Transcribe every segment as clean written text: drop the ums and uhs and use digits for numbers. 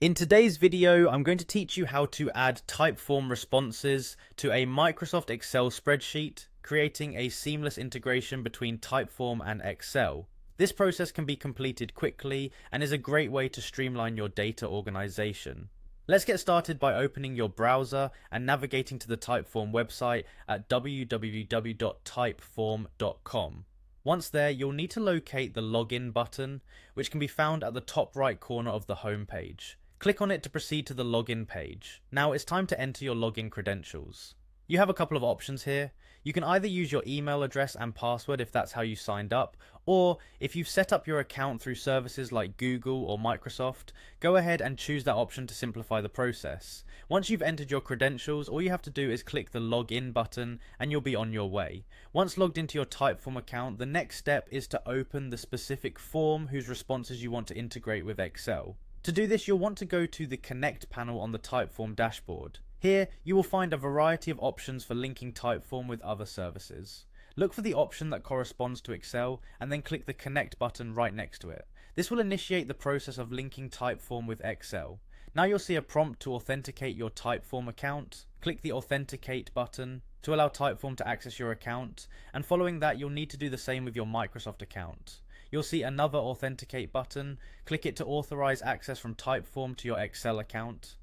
In today's video, I'm going to teach you how to add Typeform responses to a Microsoft Excel spreadsheet, creating a seamless integration between Typeform and Excel. This process can be completed quickly and is a great way to streamline your data organization. Let's get started by opening your browser and navigating to the Typeform website at www.typeform.com. Once there, you'll need to locate the login button, which can be found at the top right corner of the home page. Click on it to proceed to the login page. Now it's time to enter your login credentials. You have a couple of options here. You can either use your email address and password if that's how you signed up, or if you've set up your account through services like Google or Microsoft, go ahead and choose that option to simplify the process. Once you've entered your credentials, all you have to do is click the login button and you'll be on your way. Once logged into your Typeform account, the next step is to open the specific form whose responses you want to integrate with Excel. To do this, you'll want to go to the Connect panel on the Typeform dashboard. Here, you will find a variety of options for linking Typeform with other services. Look for the option that corresponds to Excel and then click the Connect button right next to it. This will initiate the process of linking Typeform with Excel. Now you'll see a prompt to authenticate your Typeform account. Click the Authenticate button to allow Typeform to access your account, and following that you'll need to do the same with your Microsoft account. You'll see another Authenticate button. Click it to authorize access from Typeform to your Excel account.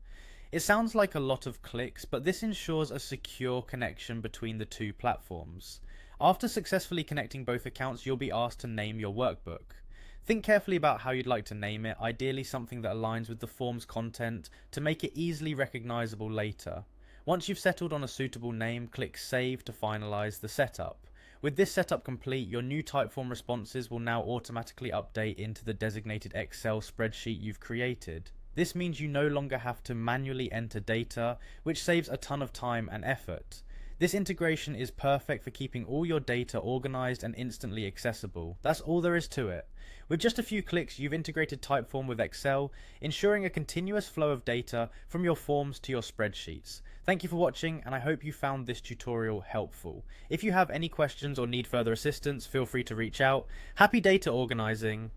It sounds like a lot of clicks, but this ensures a secure connection between the two platforms. After successfully connecting both accounts, you'll be asked to name your workbook. Think carefully about how you'd like to name it, ideally something that aligns with the form's content to make it easily recognizable later. Once you've settled on a suitable name, click Save to finalize the setup. With this setup complete, your new Typeform responses will now automatically update into the designated Excel spreadsheet you've created. This means you no longer have to manually enter data, which saves a ton of time and effort. This integration is perfect for keeping all your data organized and instantly accessible. That's all there is to it. With just a few clicks, you've integrated Typeform with Excel, ensuring a continuous flow of data from your forms to your spreadsheets. Thank you for watching, and I hope you found this tutorial helpful. If you have any questions or need further assistance, feel free to reach out. Happy data organizing!